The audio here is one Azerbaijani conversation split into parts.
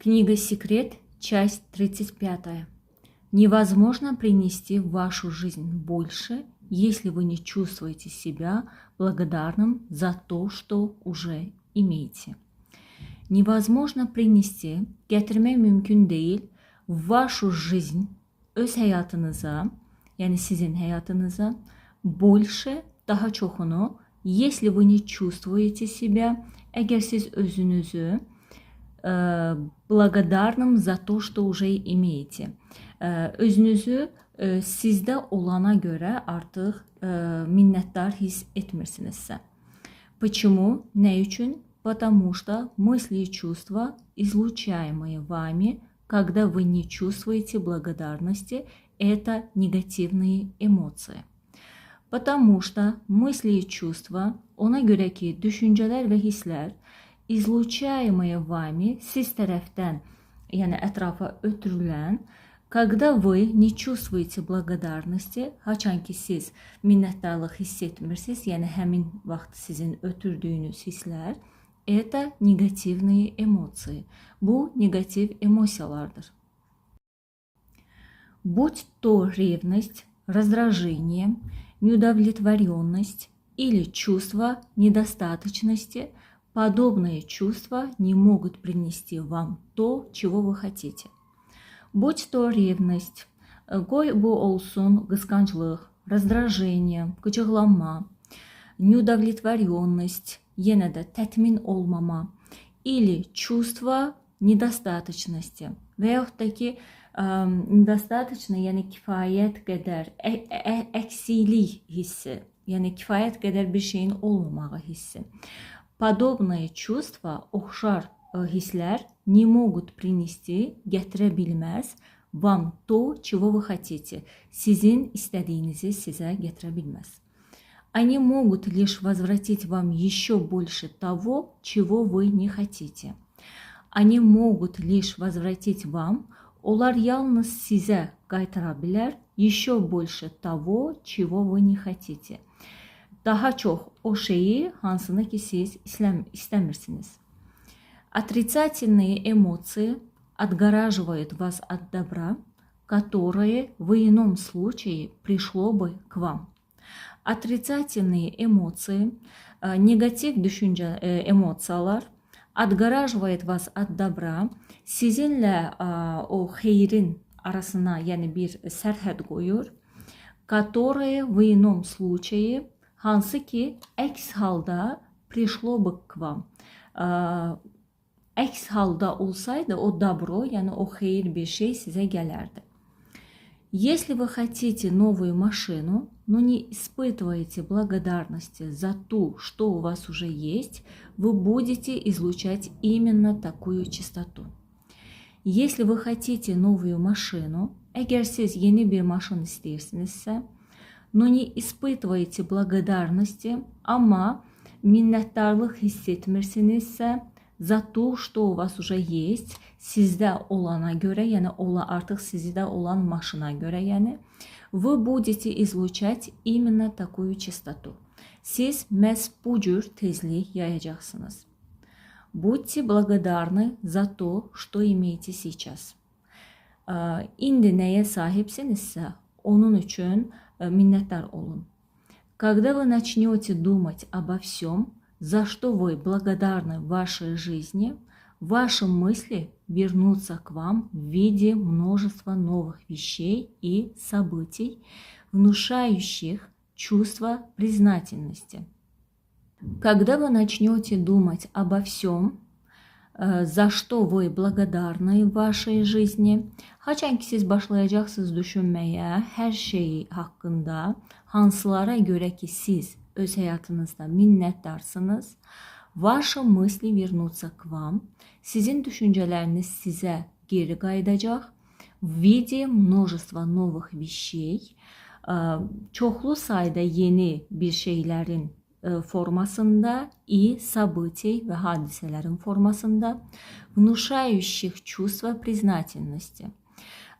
Книга «Секрет», часть 35. Невозможно принести в вашу жизнь больше, если вы не чувствуете себя благодарным за то, что уже имеете. Невозможно принести, getirmek mümkün değil, вашу жизнь, öz hayatınıza, yani sizin hayatınıza, больше, daha çoxunu, если вы не чувствуете себя, eğer siz özünüzü благодарным за то, что уже имеете. Özünüzü sizdə olana görə artıq minnətdar hiss etmirsinizsə. Почему? Ne üçün? Потому что мысли и чувства, излучаемые вами, когда вы не чувствуете благодарности, это негативные эмоции. Потому что мысли и чувства, ona görə ki, düşüncələr və hisslər, излучаемые вами, siz tərəfdən, yəni ətrafa ötürülən, когда вы не чувствуете благодарности, haçan ki siz minnətdarlıq hiss etmirsiniz, yəni həmin vaxt sizin ötürdüyünüz hisslər, это негативные эмоции. Bu negativ emosiyalardır. Будь то ревность, раздражение, неудовлетворенность или чувство недостаточности, подобные чувства не могут принести вам то, чего вы хотите. Будь то revность, qoy bu olsun qısqanclıq, раздражение, qıcıqlanma, неудовлетворенность, yenə də tətmin olmama, или чувство недостаточности və yaxud da ki, недостаточно, yəni kifayət qədər, əksilik hissi, yəni kifayət qədər bir şeyin olmamağı hissi. Подобные чувства, oxşar hisslər не могут принести, gətirə bilməz вам то, чего вы хотите. Sizin istədiyinizi sizə gətirə bilməz. Они могут лишь возвратить вам еще больше того, чего вы не хотите. Они могут лишь возвратить вам, onlar yalnız sizə qaytara bilər, еще больше того, чего вы не хотите. Daha çox o şeyi, hansını ki siz istəmirsiniz. Отрицательные эмоции отгораживают вас от добра, которое в ином случае пришло бы к вам. Отрицательные эмоции, negativ emosiyalar отгораживает вас от добра, sizinlə o xeyrin arasına, yəni bir sərhəd qoyur, которое в ином случае, hansı ki əks halda пришло бы к вам. Əks halda olsaydı o dobro, yəni o xeyir bir şey sizə gələrdi. Если вы хотите новую машину, но не испытываете благодарности за то, что у вас уже есть, вы будете излучать именно такую частоту. Если вы хотите новую машину, əgər siz yeni bir maşın istəyirsinizsə, но не испытываете благодарности, amma minnətdarlıq hiss etmirsinizsə, за то, что у вас уже есть, sizdə olana görə, yəni artıq sizdə olan maşına görə, yəni, вы будете излучать именно такую частоту. Siz məhz bu cür tezlik yayacaqsınız. Будьте благодарны за то, что имеете сейчас. İndi nəyə sahibsinizsə, onun üçün minnətdar olun. Когда вы начнете думать обо всем, за что вы благодарны в вашей жизни, ваши мысли вернутся к вам в виде множества новых вещей и событий, внушающих чувство признательности. Когда вы начнете думать обо всем, за что вы благодарны в вашей жизни, haçan ki siz başlayacaqsınız düşünməyə hər şeyi haqqında, hansılara görə ki siz öz həyatınızda minnətdarsınız, ваши мысли вернутся к вам, sizin düşüncələriniz sizə geri qayıdacaq, в виде множества новых вещей, çoxlu sayda yeni bir şeylərin formasında и событий və hadisələrin formasında, внушающих чувство признательности.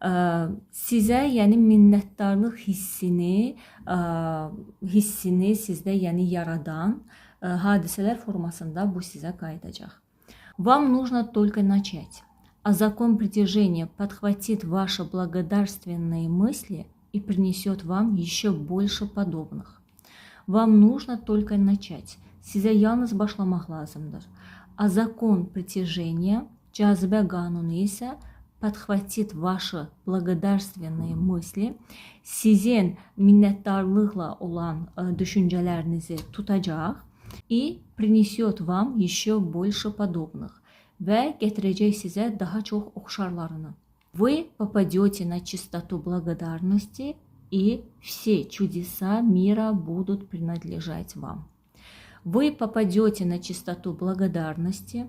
Sizə, yəni minnətdarlıq hissini sizdə yəni yaradan hadisələr formasında bu sizə qayıdacaq. Вам нужно только начать. а закон притяжения подхватит ваши благодарственные мысли и принесет вам еще больше подобных. Вам нужно только начать. Size yalnız başlamaq lazımdır. А закон притяжения, cazibə qanunu isə подхватит ваши благодарственные мысли, sizin minnətdarlıqla olan düşüncelerinizi tutacaq и принесет вам еще больше подобных və gətirəcək sizə daha çox oxşarlarını. Вы попадете на чистоту благодарности, и все чудеса мира будут принадлежать вам. Вы попадете на чистоту благодарности,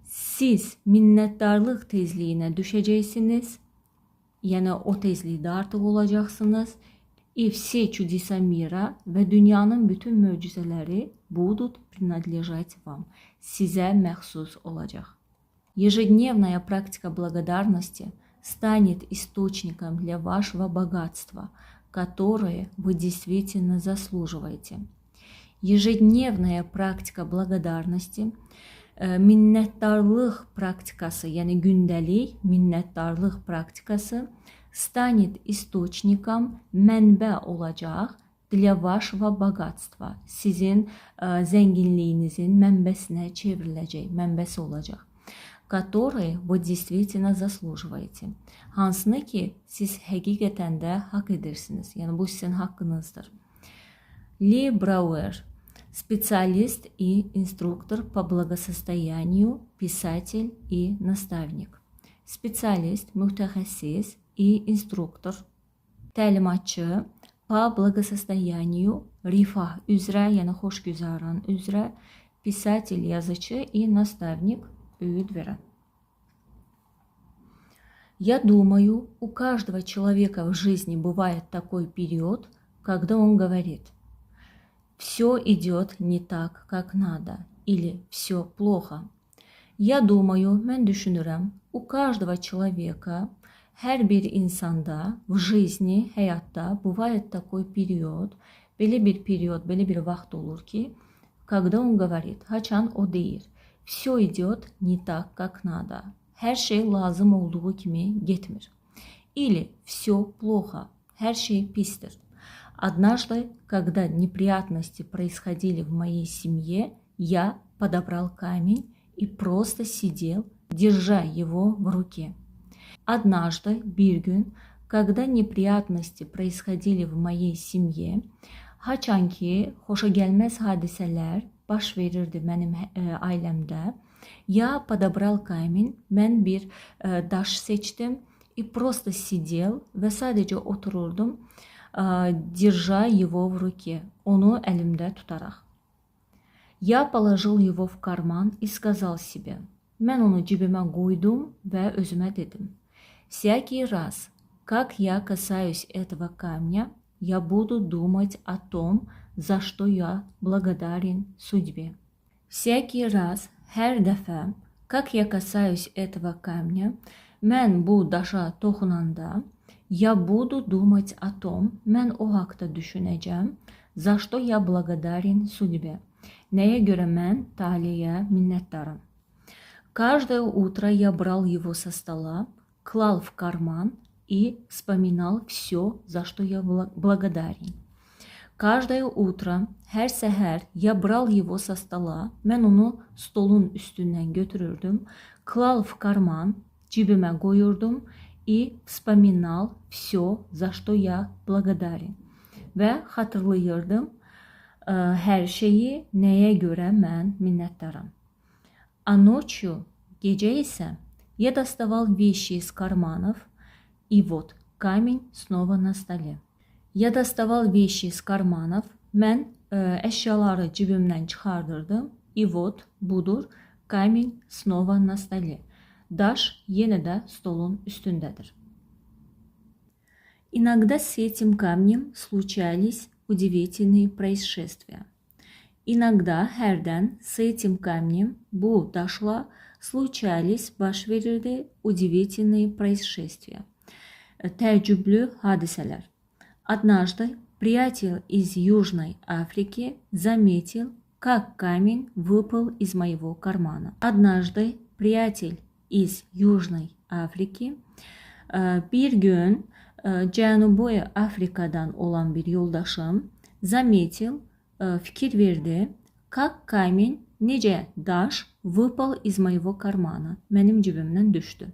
siz minnətdarlıq tezliyinə düşəcəksiniz, yəni o tezlikdə artıq olacaqsınız. И все чудеса мира və dünyanın bütün möcüzələri будут принадлежать вам. Sizə məxsus olacaq. Ежедневная практика благодарности станет источником для вашего богатства, которое вы действительно заслуживаете. Ежедневная практика благодарности, minnətdarlıq praktikası, yəni gündəlik minnətdarlıq praktikası станет источником, mənbə olacaq для вашего богатства. Sizin zənginliyinizin mənbəsinə çevriləcək, mənbəsi olacaq. Который вы действительно заслуживаете. Hansını ki siz həqiqətən də haqq edirsiniz. Yəni bu sizin haqqınızdır. Ли Брауэр, специалист и инструктор по благосостоянию, писатель и наставник. Специалист, mütəxəssis и инструктор, təlimatçı, по благосостоянию, rifah üzrə, yəni xoşgüzaran üzrə, писатель, yazıcı и наставник, öğüt verən. Я думаю, у каждого человека в жизни бывает такой период, когда он говорит: все идет не так, как надо, или все плохо. Я думаю, mən düşünürəm, у каждого человека, hər bir insanda, в жизни, həyatda bывает такой период, belə bir period, belə bir vaxt olur ki, когда он говорит, haçan o deyir, все идет не так, как надо. Hər şey lazım olduğu kimi getmir. Или все плохо. Hər şey pisdir. Однажды, когда неприятности происходили в моей семье, я подобрал камень и просто сидел, держа его в руке. Однажды, bir gün, когда неприятности происходили в моей семье, haçan ki xoşagəlməz hadisələr baş verirdi mənim ailəmdə, я подобрал камень, mən bir daş seçdim и просто сидел və sadəcə otururdum, держа его в руке, onu əlimdə tutaraq. Я положил его в карман и сказал себе, mən onu cibimə qoydum və özümə dedim, всякий раз, как я касаюсь этого камня, я буду думать о том, за что я благодарен судьбе. Всякий раз, hər dəfə, как я касаюсь этого камня, mən bu daşa toxunanda, я буду думать о том, mən o haqda düşünəcəm, за что я благодарен судьбе, nəyə görə mən taleyə minnətdaram. Каждое утро я брал его со стола, клал в карман и вспоминал все, за что я благодарен. Каждое утро, hər səhər, я брал его со стола, mən onu stolun üstündən götürürdüm, клал в карман, cibimə qoyurdum и вспоминал все, за что я благодарен. Və xatırlayırdım hər şeyi, nəyə görə mən minnətdaram. А ночью, gecə isə, я доставал вещи из карманов, и вот камень снова на столе. Я доставал вещи из карманов, mən əşyaları cibimdən çıxardırdım, и вот, budur, камень снова на столе. Daş yenə də stolun üstündədir. Иногда с этим камнем случались удивительные происшествия. Иногда hərdən с этим камнем, bu daşla случались, baş verirdi, удивительные происшествия. Təəccüblü hadisələr. Однажды приятель из Южной Африки заметил, как камень выпал из моего кармана. Однажды приятель из Южной Afriki. Bir gün Cənubi Afrikadan olan bir yoldaşım заметил, fikir verdi, как камень, necə daş выпал из моего кармана, mənim cibimdən düşdü.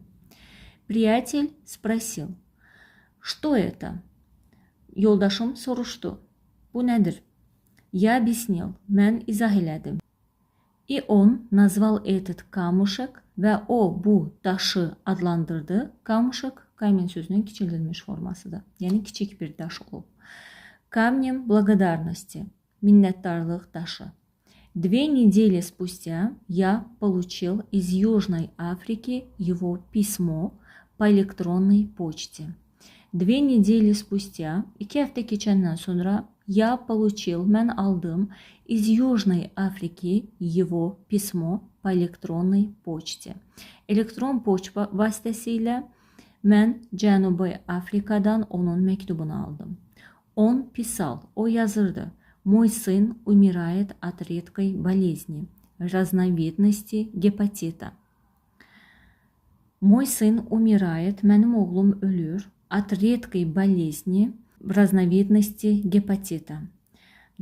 Приятель спросил, что это? Yoldaşım soruşdu, bu nədir? Я объяснил, mən izah elədim. И он назвал этот камушек və o bu daşı adlandırdı. Камушек, камень sözünün kiçildilmiş formasıdır. Yəni kiçik bir daş olub. Камнем благодарности, minnətdarlıq daşı. 2 недели спустя я получил из Южной Африки его письмо по электронной почте. 2 недели спустя, 2 həftə keçəndən sonra я получил, mən aldım из Южной Африки его письмо по электронной почте. Elektron poçta vasitəsilə mən Cənubi Afrikadan onun məktubunu aldım. Он писал, o yazırdı. Мой сын умирает от редкой болезни, разновидности гепатита. Мой сын умирает, mənim oğlum ölür, от редкой болезни, raznovidnosti gepatita.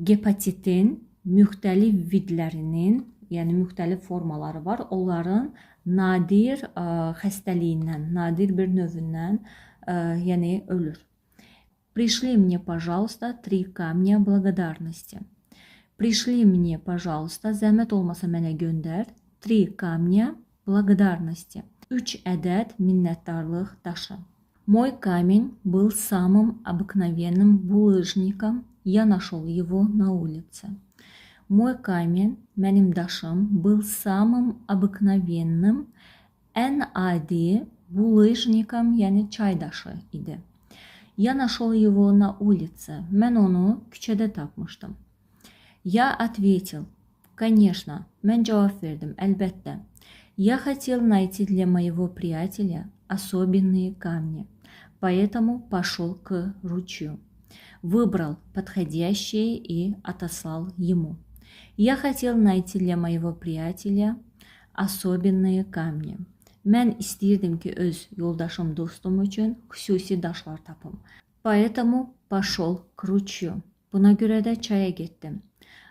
Gepatitin müxtəlif vidlərinin, yəni müxtəlif formaları var. Onların nadir xəstəliyindən, nadir bir növündən, yəni ölür. Пришли мне, пожалуйста, 3 камня благодарности. Пришли мне, пожалуйста, zəhmət olmasa mənə göndər 3 камня благодарности. 3 ədəd minnətdarlıq daşı. Мой камень был самым обыкновенным булыжником. Я нашел его на улице. Мой камень, mənim daşım, был самым обыкновенным, ən adi булыжником, yəni çay daşı idi. Я нашел его на улице. Mən onu küçədə tapmışdım. Я ответил, конечно, mən cavab verdim, əlbəttə. Я хотел найти для моего приятеля особенные камни. Поэтому пошел к ручью. Выбрал подходящие и отослал ему. Я хотел найти для моего приятеля особенные камни. Mən istəyirdim ki, öz yoldaşım, dostum üçün xüsusi daşlar tapım. Поэтому пошел к ручью. Buna görə də çaya getdim.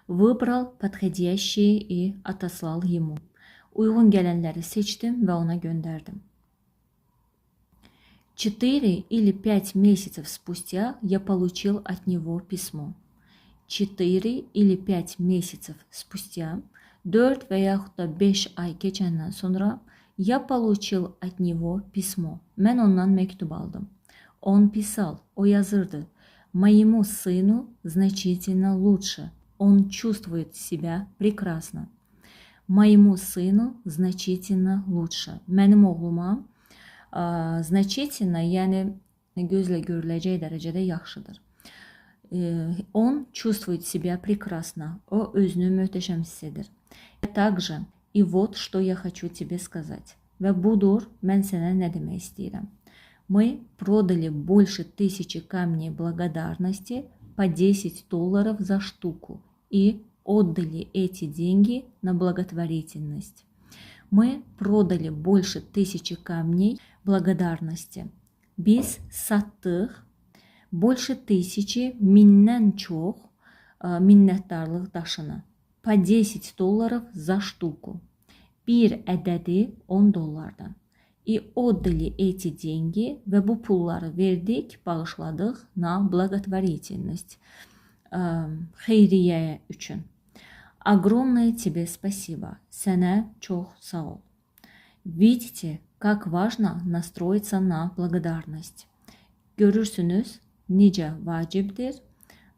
Выбрал подходящие и отослал ему. Uyğun gələnləri seçdim və ona göndərdim. 4 или 5 месяцев спустя я получил от него письмо. 4 или 5 месяцев спустя, 4 və yaxud da 5 ay keçəndən sonra я получил от него письмо. Mən ondan məktub aldım. Он писал, o yazırdı. Моему сыну значительно лучше. Он чувствует себя прекрасно. Моему сыну значительно лучше. Mənim oğluma значительно, yəni gözlə görüləcək dərəcədə yaxşıdır. Он чувствует себя прекрасно. O özünü möhtəşəm hiss edir. Также и вот что я хочу тебе сказать. Və budur, mən sənə nə demək istəyirəm. Мы продали больше 1000 камней благодарности по $10 за штуку и отдали эти деньги на благотворительность. Мы продали больше 1000 камней благодарности. Biz satdıq больше 1000, mindən çox minnətdarlıq daşını. По $10 за штуку. Bir ədədi $10. И отдали эти деньги və bu pulları verdik, bağışladıq na благотворительность. Xeyriyyəyə üçün. Огромное тебе спасибо. Sənə çox sağ ol. Видите, как важно настроиться на благодарность. Görürsünüz, necə vacibdir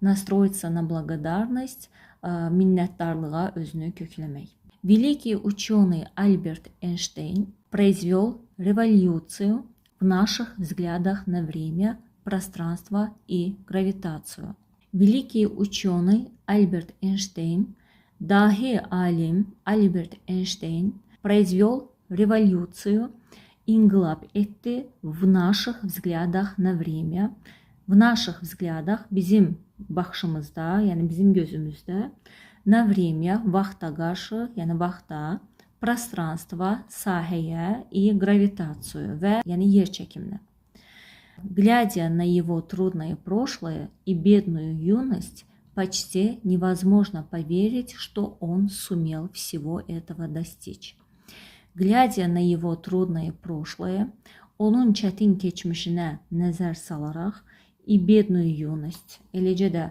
настроиться на благодарность, minnətdarlığa özünü kökləmək. Великий ученый Альберт Эйнштейн произвел революцию в наших взглядах на время, пространство и гравитацию. Великий ученый Альберт Эйнштейн, dahi alim Albert Einstein произвел революцию, инглап etdi в наших взглядах на время, в наших взглядах, bizim baxışımızda, yəni bizim gözümüzdə, na время, vaxta qarşı, yəni vaxta, пространство, sahəyə и гравитацию və yəni yer çəkiminə. Глядя на его трудное прошлое и бедную юность, почти невозможно поверить, что он сумел всего этого достичь. Глядя на его трудное прошлое, onun çətin keçmişinə nəzər salaraq, и бедную юность, eləcə də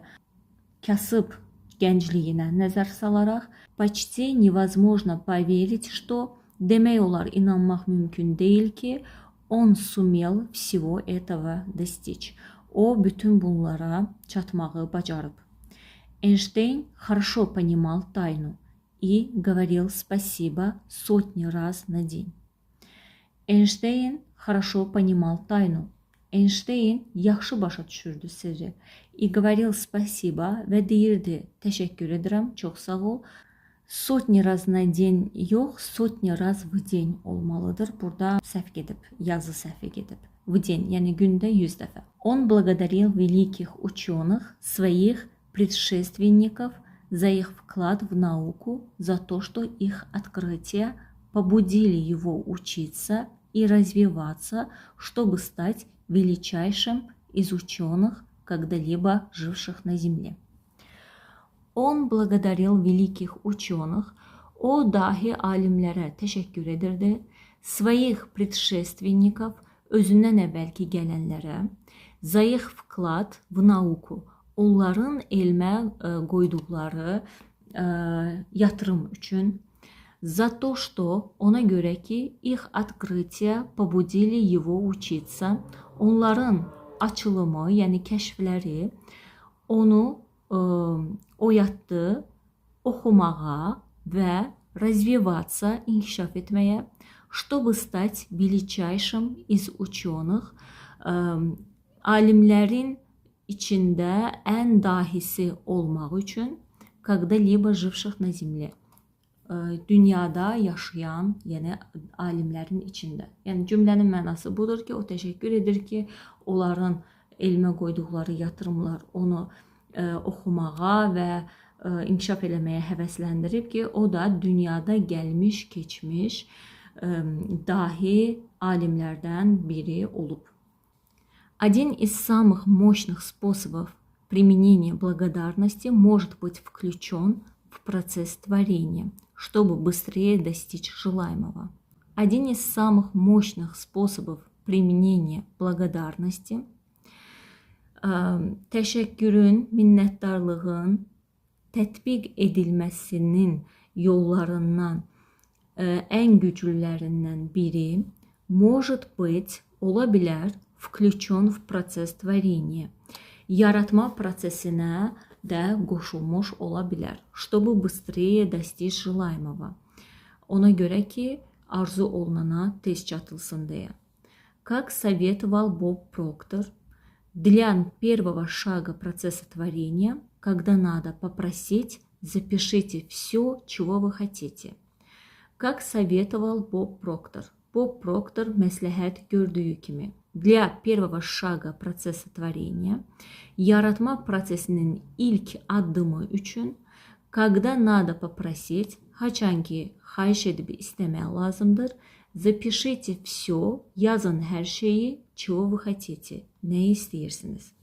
kasıb gəncliyinə nəzər salaraq, почти невозможно поверить, что demək olar inanmaq mümkün deyil ki, он сумел всего этого достичь. O bütün bunlara çatmağı bacarıb. Эйнштейн хорошо понимал тайну и говорил спасибо сотни раз на день. Эйнштейн хорошо понимал тайну. Эйнштейн yaxşı başa düşürdü sirri. И говорил спасибо və deyirdi təşəkkür edirəm, çox sağ ol. Sotni раз на день yox, sotni раз в день olmalıdır. Burada səhv gedib, yazı səhvi gedib. В день, yəni gündə 100 dəfə. Он благодарил великих ученых, своих предшественников за их вклад в науку, за то, что их открытия побудили его учиться и развиваться, чтобы стать величайшим из ученых, когда-либо живших на Земле. Он благодарил великих ученых, o dahi alimlərə təşəkkür edirdi, своих предшественников, özündən əvvəlki gələnlərə, за их вклад в науку, onların elmə qoyduqları yatırım üçün, за то, что ona görə ki, их открытия побудили его учиться, onların açılımı, yəni kəşfləri onu oyatdı oxumağa və развиваться, inkişaf etməyə, чтобы стать величайшим из ученых, alimlərin içində ən dahisi olmaq üçün, когда-либо живших на земле, dünyada yaşayan, yəni alimlərin içində. Yəni cümlənin mənası budur ki, o təşəkkür edir ki, onların elmə qoyduqları yatırımlar onu oxumağa və inkişaf eləməyə həvəsləndirib ki, o da dünyada gəlmiş, keçmiş dahi alimlərdən biri olub. Один из самых мощных способов применения благодарности может быть включен в процесс творения, чтобы быстрее достичь желаемого. Один из самых мощных способов применения благодарности təşəkkürün, minnətdarlığın tətbiq edilməsinin yollarından ən güclülərindən biri может быть, ola bilər, включен в процесс творения. Yaratma prosesinə də qoşulmuş ola bilər. Чтобы bыстрее достичь желаемого. Ona görə ki, arzu olunana tez çatılsın deyə. Как советовал Боб Проктор, для первого шага процесса творения, когда надо попросить, запишите все, чего вы хотите. Как советовал Боб Проктор. Боб Проктор məsləhət gördüyü kimi. Для первого шага процесса tворения, yaratma prosesinin ilk addımı üçün, когда надо попросить, haçan ki xahiş edib istəmək lazımdır, запишите все, yazın hər şeyi, чего вы хотите, nə istəyirsiniz.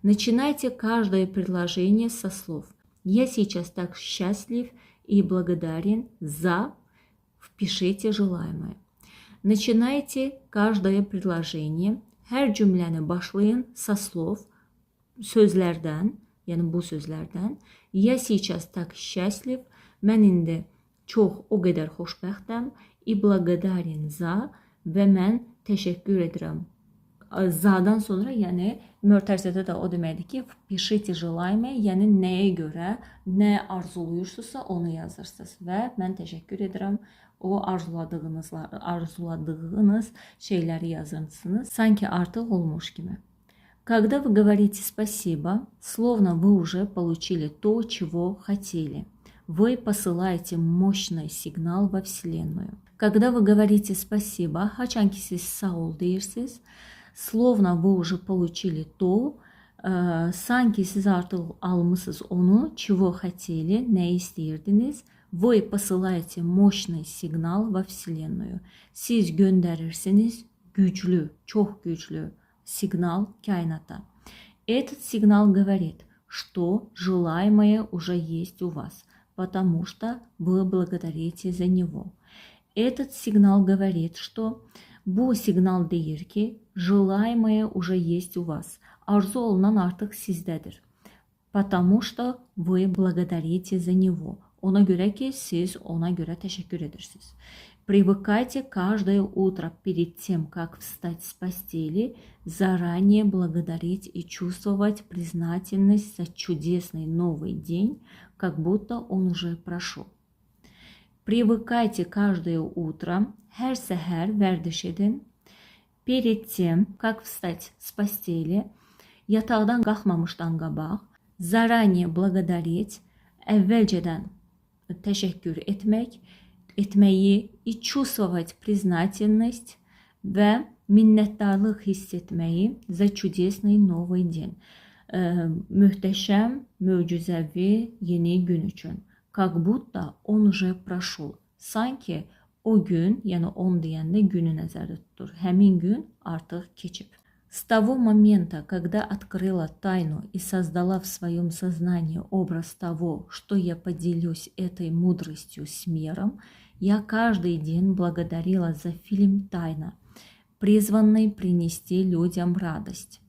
Начинайте каждое предложение со слов «Я сейчас так счастлив и благодарен за...» Впишите желаемое. Начинайте каждое предложение, hər cümləni başlayın со слов, sözlərdən, yəni bu sözlərdən. Я сейчас так счастлив, mən indi çox o qədər xoşbəxtəm, и благодарен за və mən təşəkkür edirəm. Zadan sonra, yəni mötərizədə də o deməkdir ki, pişite желаемое, yəni nəyə görə, nə arzuluyursunuzsa onu yazırsınız və mən təşəkkür edirəm, o arzuladığınız şeyləri yazırsınız, sanki artıq olmuş kimi. Когда вы говорите спасибо, словно вы уже получили то, чего хотели. Вы посылаете мощный сигнal во Вселенную. Когда вы говорите спасибо, haçan ki siz sağ ol deyirsiniz, словно вы уже получили то, sanki siz artıq almışsınız onu, чего хотели, nə istəyirdiniz, Вы посылаете mощный сигнал во Вселенную. Siz gönderirsiniz güçlü, çok güçlü сигнал kainata. Этот сигнал говорит, что желаемое уже есть у вас, потому что вы благодарите за него. Этот сигнал говорит, что bu signal deyir ki, желаемое уже есть у вас. Arzu olunan artık sizdedir. Потому что вы благодарите за него. Ona göre ki siz ona göre teşekkür edirsiniz. Привыкайте каждое утро перед тем, как встать с постели, заранее благодарить и чувствовать признательность за чудесный новый день, как будто он уже прошел. Привыкайте каждое утро, her seher verdiş edin. Перед тем, как встать с постели, yatağdan kalkmamıştan qabaq, заранее благодарить, əvvəlcədən teşekkür etmeyi, и чувствовать признательность ve minnettarlık hissetmeyi за чудесный новый день. Muhteşem, mucizevi yeni gün için. Как будто он уже прошел. Sanki o gün, yani on deyəndə günü nəzərdə tutur. Həmin gün artıq keçib. С того момента, когда открыла тайну и создала в своем сознании образ того, что я поделюсь этой мудростью с миром, я каждый день благодарила за фильм «Тайна», призванный принести людям радость.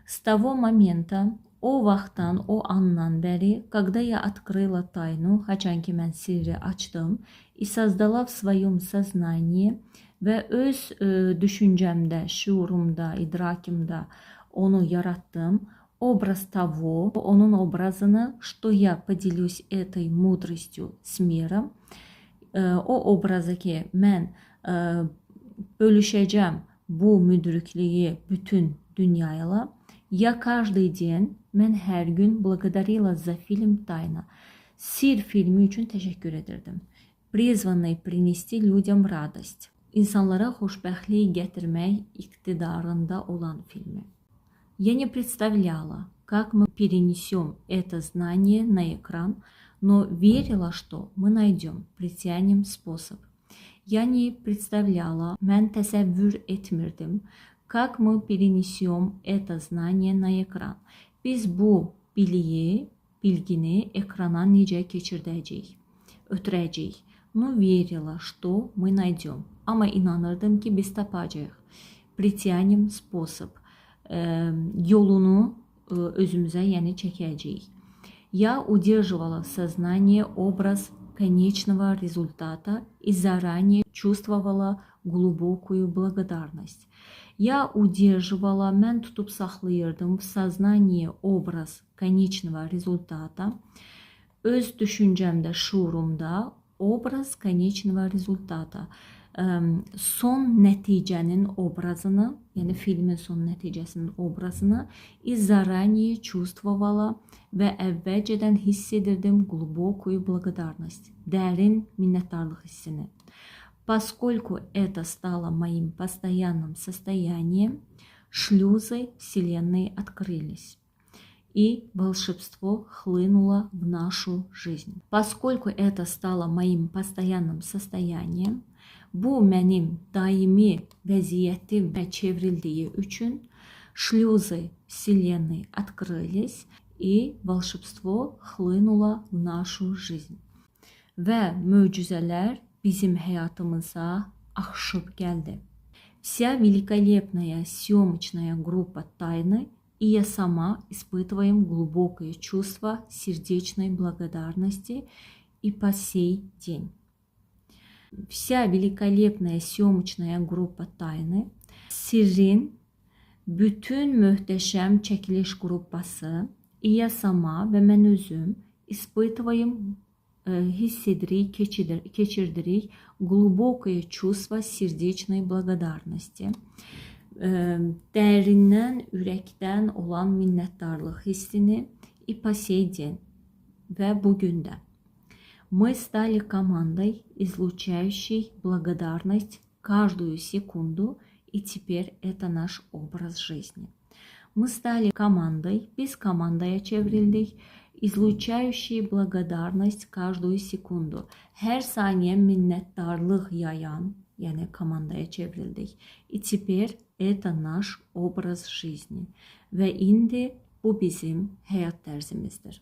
С того момента, o vaxtdan, o andan bəri, когда я открыла тайну, haçan ki mən sirri açdım, и создала в своем сознании ve öz düşüncəmdə, şuurumda, idrakimdə onu yarattım. Образ того, onun obrazını, что я поделюсь этой мудростью с миром. O obrazı ki mən bölüşəcəm bu müdrikliyyi bütün dünyayla. Я каждый день, mən hər gün благодарила за фильм «Тайна». Sir filmi üçün təşəkkür edirdim. Призванный принести людям радость. İnsanlara xoşbəxtlik gətirmək iqtidarında olan filmi. Я не представляла, как мы перенесем это знание на экран, но верила, что мы найдем, притянем способ. Я не представляла, mən təsəvvür etmirdim, как мы перенесем это знание на экран. Biz bu bilgini ekrana necə keçirdəcəyik, ötürəcəyik. Но верила, что мы найдем. Ama inanırdım ki biz tapacağıq. Притянем способ. Yolunu özümüzə, yəni çəkəcəyik. Я удерживала в сознании образ конечного результата и заранее чувствовала глубокую благодарность. Я удерживала, mən tutub saxlayırdım в сознании образ конечного результата. Öz düşüncəmdə, şuurumda obraz konечного результата. Son nəticənin obrazını, yəni filmin son nəticəsinin obrazını заранее чувствовала və əvvəlcədən hiss edirdim глубокую благодарность, dərin minnətdarlıq hissini. Поскольку это стало моим постоянным состоянием, шлюзы Вселенной открылись, и волшебство хлынуло в нашу жизнь. Поскольку это стало моим постоянным состоянием, bu mənim daimi vəziyyətimə çevrildiyi üçün шлюзы Вселенной открылись, и волшебство хлынуло в нашу жизнь. Və möcüzələr bizim həyatımıza axışıb gəldi. Вся великолепная съемочная группа «Тайны» и я сама испытываем глубокое чувство сердечной благодарности и по сей день. Вся великолепная съемочная группа «Tayны», Sirrin bütün möhtəşəm çəkiliş qruppası, я сама və mən özüm испытываем, hiss edirik, keçirdirik глубокое чувство сердечной благодарности. Dərindən, ürəkdən olan minnətdarlıq hissini и по сей день və bugün də. Мы стали командой, излучающей благодарность каждую секунду, и теперь это наш образ жизни. Мы стали командой, biz komandaya çevrildik, излучающие благодарность каждую секунду. Her saniye minnettarlık yayan, yani komandaya çevrildik. И теперь это наш образ жизни. Ve indi bu bizim hayat tarzımızdır.